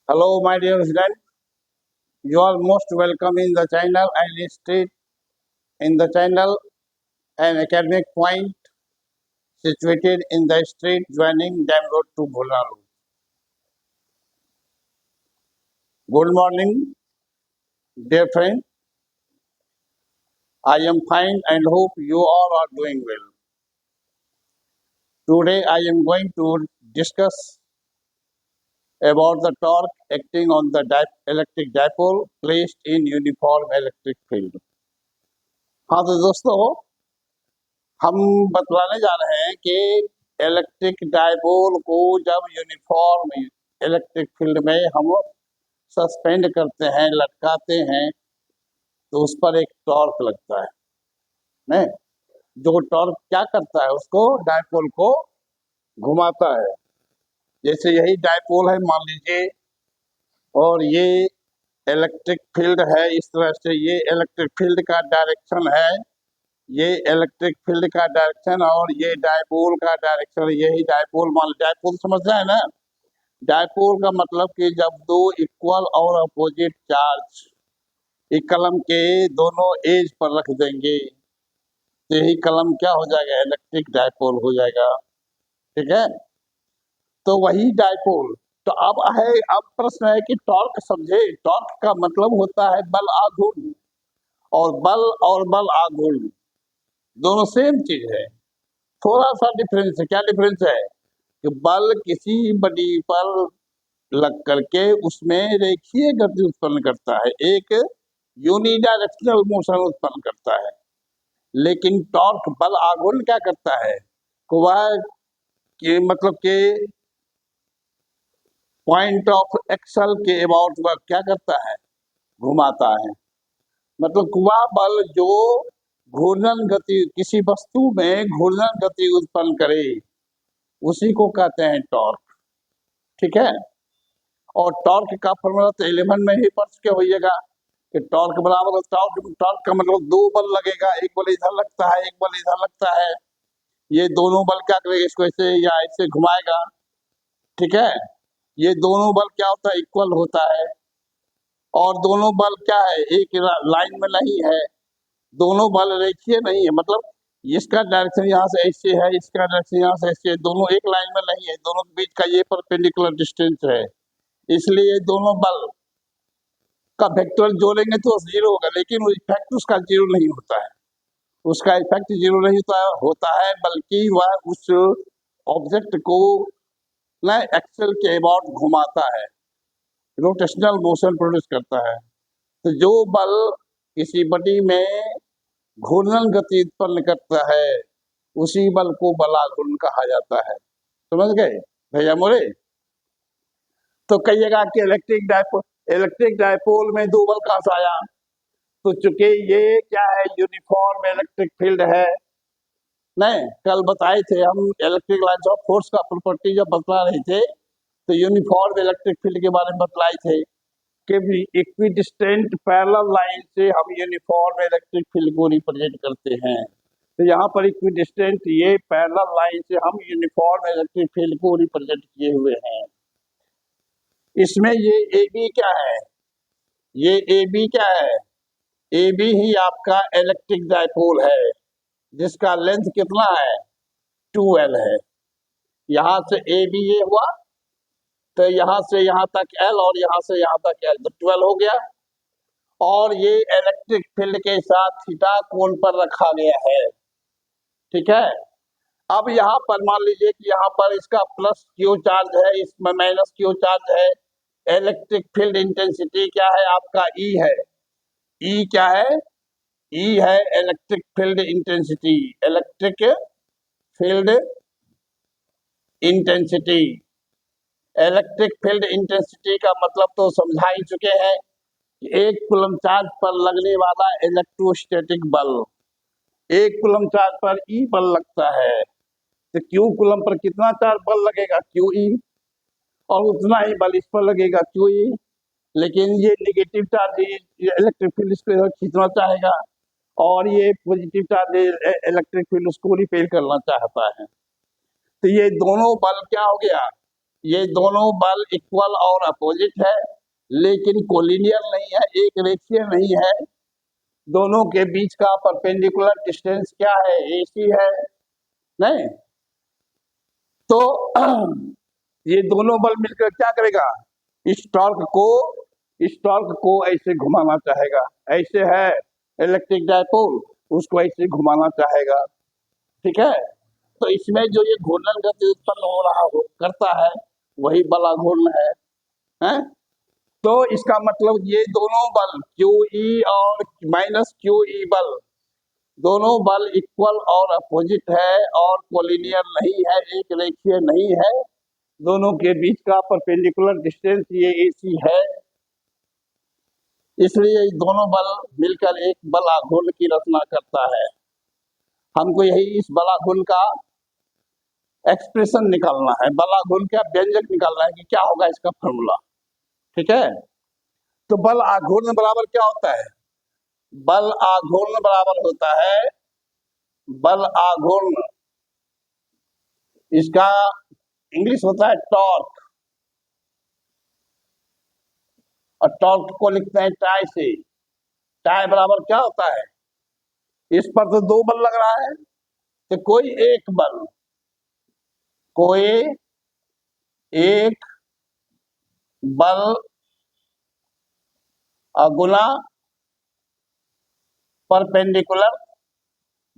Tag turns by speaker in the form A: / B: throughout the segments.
A: Hello, my dear student. You are most welcome in the channel and street in the channel an academic point situated in the street joining Dam Road to Bhola Road. Good morning, dear friend. I am fine and hope you all are doing well. Today I am going to discuss about the torque acting on the electric dipole placed in uniform electric field. हाँ तो दोस्तों हम बतलाने जा रहे हैं कि electric dipole को जब यूनिफॉर्म इलेक्ट्रिक फील्ड में हम सस्पेंड करते हैं, लटकाते हैं, तो उस पर एक टॉर्क लगता है। नहीं, जो टॉर्क क्या करता है, उसको डायपोल को घुमाता है। जैसे यही डायपोल है मान लीजिए, और ये इलेक्ट्रिक फील्ड है। इस तरह से ये इलेक्ट्रिक फील्ड का डायरेक्शन है, ये इलेक्ट्रिक फील्ड का डायरेक्शन, और ये डायपोल का डायरेक्शन। यही डायपोल मान, डायपोल समझ रहे हैं ना। डायपोल का मतलब कि जब दो इक्वल और अपोजिट चार्ज एक कलम के दोनों एज पर रख देंगे तो यही कलम क्या हो जाएगा, इलेक्ट्रिक डायपोल हो जाएगा। ठीक है, तो वही डायपोल। तो अब प्रश्न है कि टॉर्क समझे। टॉर्क का मतलब होता है बल आघूर्ण, और बल आघूर्ण दोनों सेम चीज है। थोड़ा सा डिफरेंस है। क्या डिफरेंस है कि बल किसी बॉडी पर लग करके उसमें रेखीय गति उत्पन्न करता है, एक यूनिडायरेक्शनल मोशन उत्पन्न करता है। लेकिन टॉर्क बल आघूर्ण क्या करता है कि वह कि मतलब के पॉइंट ऑफ एक्सल के अबाउट वह क्या करता है, घुमाता है। मतलब वह बल जो घूर्णन गति, किसी वस्तु में घूर्णन गति उत्पन्न करे, उसी को कहते हैं टॉर्क। ठीक है, और टॉर्क का फॉर्मूला तो 11 में ही पढ़ के होइएगा कि टॉर्क बराबर टॉर्क का मतलब दो बल लगेगा, एक बल इधर लगता है, एक बल इधर लगता है। ये दोनों बल क्या करेगा, इसको ऐसे या ऐसे घुमाएगा। ठीक है, ये दोनों बल क्या होता है, इक्वल होता है। और दोनों बल क्या है, एक लाइन में नहीं है, दोनों बल रेखीय नहीं है। मतलब इसका डायरेक्शन यहाँ से ऐसे है, इसका डायरेक्शन यहाँ से ऐसे है, दोनों एक लाइन में नहीं है, दोनों के बीच का ये परपेंडिकुलर डिस्टेंस है। इसलिए दोनों बल का वेक्टर जोड़ेंगे तो जीरो होगा, लेकिन इफेक्ट उसका जीरो नहीं होता है। उसका इफेक्ट जीरो नहीं होता है, बल्कि वह उस ऑब्जेक्ट को ना एक्सेल के अबाउट घुमाता है, रोटेशनल मोशन प्रोड्यूस करता है। तो जो बल किसी बॉडी में घूर्णन गति उत्पन्न करता है, उसी बल को बलाघूर्ण कहा जाता है। समझ गए भैया मोरे। तो कहिएगा कि इलेक्ट्रिक डायपोल में दो बल कहां से आया, तो चूंकि ये क्या है, यूनिफॉर्म इलेक्ट्रिक फील्ड है। नहीं, कल बताए थे हम इलेक्ट्रिक लाइन्स ऑफ फोर्स का प्रॉपर्टी जब बतला रहे थे, तो यूनिफॉर्म इलेक्ट्रिक फील्ड के बारे में बतलाए थे कि इक्विडिस्टेंट पैरेलल लाइन से हम यूनिफॉर्म इलेक्ट्रिक फील्ड को रिप्रेजेंट करते हैं। तो यहाँ पर इक्विडिस्टेंट ये पैरेलल लाइन से हम यूनिफॉर्म इलेक्ट्रिक फील्ड को रिप्रेजेंट किए हुए हैं। इसमें ये ए बी क्या है, ये ए बी क्या है, ए बी ही आपका इलेक्ट्रिक डायपोल है, जिसका लेंथ कितना है, 2L है। यहाँ से ए बी ये हुआ, तो यहाँ से यहाँ तक L, और यहाँ से यहाँ तक L, तो 12 हो गया। और ये इलेक्ट्रिक फील्ड के साथ थीटा कोण पर रखा गया है। ठीक है, अब यहाँ पर मान लीजिए कि यहाँ पर इसका प्लस क्यू चार्ज है, इसमें माइनस क्यू चार्ज है। इलेक्ट्रिक फील्ड इंटेंसिटी क्या है आपका, ई है। ई क्या है, ई है electric field intensity. Electric field intensity, electric field intensity का मतलब तो समझा ही चुके हैं कि एक कूलम चार्ज पर लगने वाला इलेक्ट्रोस्टैटिक बल, एक कूलम चार्ज पर ई बल लगता है, तो क्यू कूलम पर कितना चार्ज बल लगेगा, क्यू ई, और उतना ही बल इस पर लगेगा, क्यू ई। लेकिन ये नेगेटिव चार्ज इलेक्ट्रिक फील्ड इसको खींचना चाहेगा, और ये पॉजिटिव चार्ज इलेक्ट्रिक फील्ड उसको रिपेल करना चाहता है। तो ये दोनों बल क्या हो गया, ये दोनों बल इक्वल और अपोजिट है, लेकिन कोलिनियर नहीं है, एक रेखीय नहीं है। दोनों के बीच का परपेंडिकुलर डिस्टेंस क्या है? AC है। नहीं तो ये दोनों बल मिलकर क्या करेगा? इस टॉर्क को ऐसे घुमाना चाहेगा। ऐसे है इलेक्ट्रिक डायपोल, उसको ऐसे घुमाना चाहेगा। ठीक है, तो इसमें जो ये घूर्णन गति उत्पन्न हो रहा हो करता है, वही बल आघूर्ण है? तो इसका मतलब ये दोनों बल QE और माइनस QE बल, दोनों बल इक्वल और अपोजिट है और कोलिनियर नहीं है, एक रेखीय नहीं है। दोनों के बीच का परपेंडिकुलर डिस्टेंस ये AC है। इसलिए ये दोनों बल मिलकर एक बल आघूर्ण की रचना करता है। हमको यही इस बल आघूर्ण का एक्सप्रेशन निकालना है, बल आघूर्ण का व्यंजक निकालना है कि क्या होगा इसका फॉर्मूला। ठीक है, तो बल आघूर्ण बराबर क्या होता है? बल आघूर्ण बराबर होता है, बल आघूर्ण इसका इंग्लिश होता है टॉर्क, और टॉर्क को लिखते हैं टाई से। टाई बराबर क्या होता है? इस पर तो दो बल लग रहा है, तो कोई एक बल गुना परपेंडिकुलर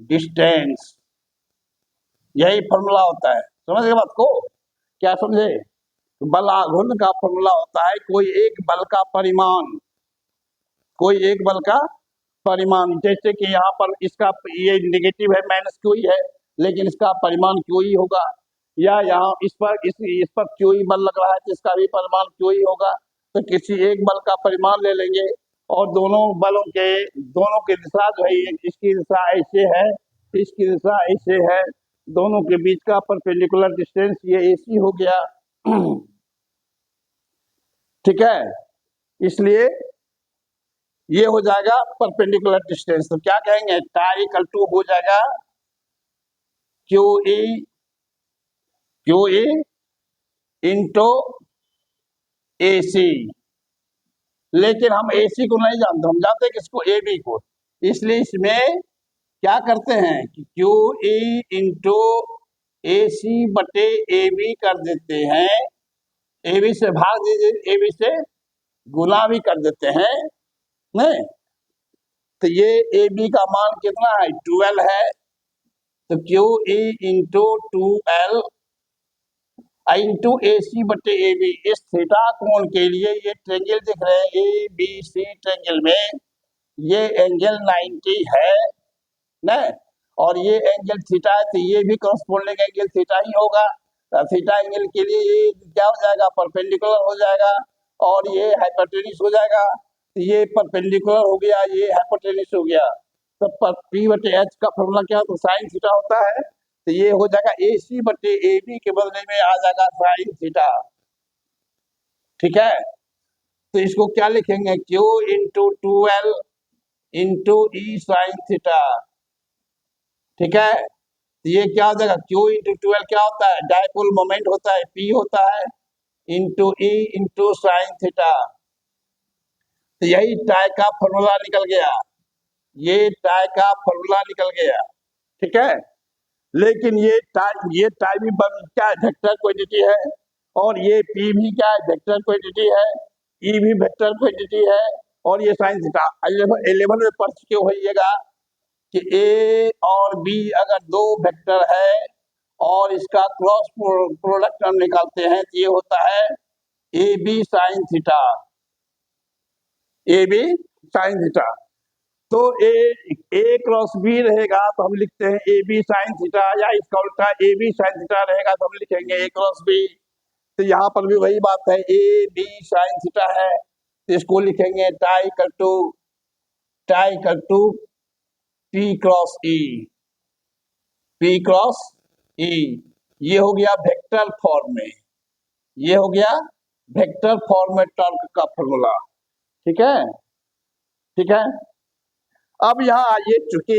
A: डिस्टेंस, यही फॉर्मूला होता है। समझ गए बात को? क्या समझे? तो बल आघूर्ण का फॉर्मूला होता है कोई एक बल का परिमाण, कोई एक बल का परिमाण। जैसे कि यहाँ पर इसका ये नेगेटिव है, माइनस QE है, लेकिन इसका परिमाण QE होगा। या यहाँ इस पर QE बल लग रहा है, तो इसका भी परिमाण QE होगा। तो किसी एक बल का परिमाण ले लेंगे, और दोनों की दिशा जो है, इसकी दिशा ऐसे है, इसकी दिशा ऐसे है, दोनों के बीच का परपेंडिकुलर डिस्टेंस ये AC हो गया। ठीक है, इसलिए ये हो जाएगा परपेंडिकुलर डिस्टेंस। तो क्या कहेंगे? टाई इक्वल टू हो जाएगा QE इंटू AC। लेकिन हम AC को नहीं जानते, हम जानते हैं किसको? AB को। इसलिए इसमें क्या करते हैं कि QE इंटू AC बटे AB कर देते हैं, AB से भाग दीजिए, AB से गुना भी कर देते हैं। नहीं तो ये AB का मान कितना है? 12 है। तो QE into 2L into AC बटे AB। इस थीटा कोण के लिए ये ट्रेंगल दिख रहे हैं, ABC ट्रेंगल में ये एंगल 90 है ना, और ये एंगल थीटा है, तो ये भी करस्पोंडिंग एंगल थीटा ही होगा। थीटा एंगल के लिए ये क्या हो जाएगा? परपेंडिकुलर हो जाएगा, और ये हाइपोटेन्यूस हो जाएगा। तो ये परपेंडिकुलर हो गया, ये हाइपोटेन्यूस हो गया। तो P बटे H का फॉर्मूला क्या होता है? साइन थीटा होता है। तो ये हो जाएगा AC बटे AB के बदले में आ जाएगा साइन थीटा। ठीक है, तो इसको क्या लिखेंगे? Q into 2L into E sine theta. ठीक है, तो ये क्या हो जाएगा? Q इंटू 2L क्या होता है? डायपोल मोमेंट होता है, P होता है, into E into sine theta. तो यही टाई का फॉर्मूला निकल गया, ये टाई का फॉर्मूला निकल गया। ठीक है, लेकिन ये टाई भी क्या है? वेक्टर क्वांटिटी है, और ये P भी क्या है? वेक्टर क्वांटिटी है, E भी वेक्टर क्वांटिटी है, और ये साइन थीटा। 11 में पढ़ चुके होइएगा कि A और B अगर दो वेक्टर है और इसका क्रॉस प्रोडक्ट हम निकालते हैं, तो ये होता है AB sine theta, AB sine theta. तो A क्रॉस B रहेगा तो हम लिखते हैं AB साइन थीटा, या इसका उल्टा AB साइन थीटा रहेगा तो हम लिखेंगे A क्रॉस B। तो यहाँ पर भी वही बात है, AB साइन थीटा है, तो इसको लिखेंगे टाई कर to P cross E, P cross E। ये हो गया वेक्टर फॉर्म में, ये हो गया वेक्टर फॉर्म में टॉर्क का फॉर्मूला। ठीक है, ठीक है। अब यहाँ आइए, चूंकि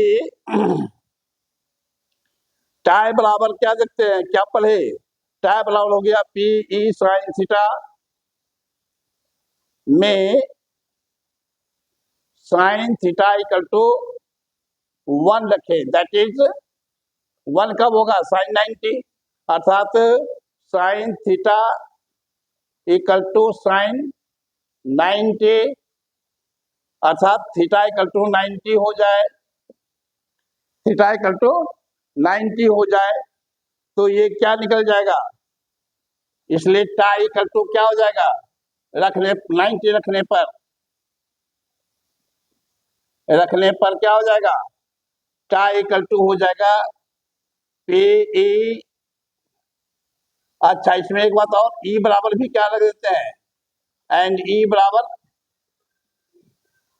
A: टाई बराबर क्या देखते हैं, क्या पढ़े? टाइप बराबर हो गया पी ई साइन थीटा में साइन थीटा इक्वल टू 1 रखे, दैट इज 1 कब होगा साइन 90, अर्थात sine theta equal to sine 90, अर्थात थीटा इक्वल टू 90 हो जाए, थीटा इक्वल टू 90 हो जाए तो ये क्या निकल जाएगा, इसलिए टाई इक्वल टू क्या हो जाएगा, रखने 90 रखने पर क्या हो जाएगा, टाई इक्वल टू हो जाएगा पी ई। अच्छा इसमें एक बात और, ई बराबर भी क्या लग देते हैं, एंड ई बराबर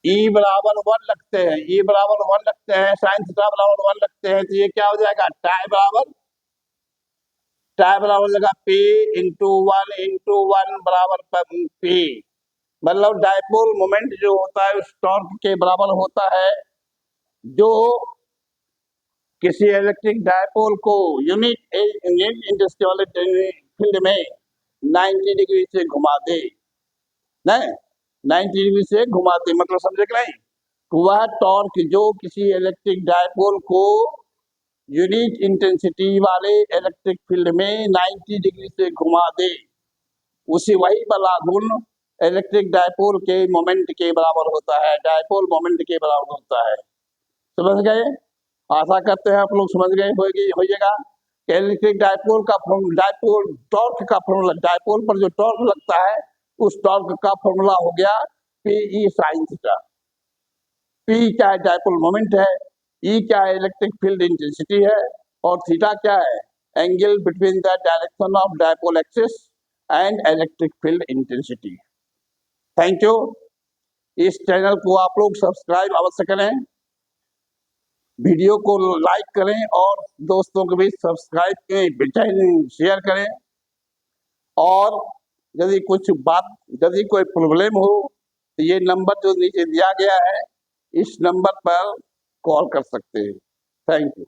A: 1 लगते हैं, ई बराबर 1 लगते हैं, साइन थीटा बराबर 1 लगते हैं, तो ये क्या हो जाएगा, टाई बराबर लगा पी इंटू 1 बराबर पी, मतलब डायपोल मोमेंट जो होता है उस टॉर्क के बराबर होता है जो किसी इलेक्ट्रिक डायपोल को यूनिट इंडस्ट्रियल फील्ड में 90 डिग्री से घुमा दे, नहीं 90 डिग्री से घुमा दे, मतलब समझे कि नहीं, वह टॉर्क जो किसी इलेक्ट्रिक डायपोल को यूनिट इंटेंसिटी वाले इलेक्ट्रिक फील्ड में 90 डिग्री से घुमा दे, उसी वही वाला गुण इलेक्ट्रिक डायपोल के मोमेंट के बराबर होता है, डायपोल मोमेंट के बराबर होता है। समझ गए, आशा करते हैं आप लोग समझ गए होइएगा कि इलेक्ट्रिक डायपोल का डायपोल टॉर्क का फॉर्मूला, डायपोल पर जो टॉर्क लगता है उस टॉर्क का फॉर्मूला हो गया P E sine theta. P क्या है, डायपोल मोमेंट है, ई क्या है, इलेक्ट्रिक फील्ड इंटेंसिटी है, और थीटा क्या है, angle between the direction of dipole axis and electric field intensity. Thank you. इस चैनल को आप लोग सब्सक्राइब अवश्य करें, वीडियो को लाइक करें और दोस्तों के बीच सब्सक्राइब करें, शेयर करें, और यदि कोई प्रॉब्लम हो तो ये नंबर जो नीचे दिया गया है इस नंबर पर कॉल कर सकते हैं। Thank you.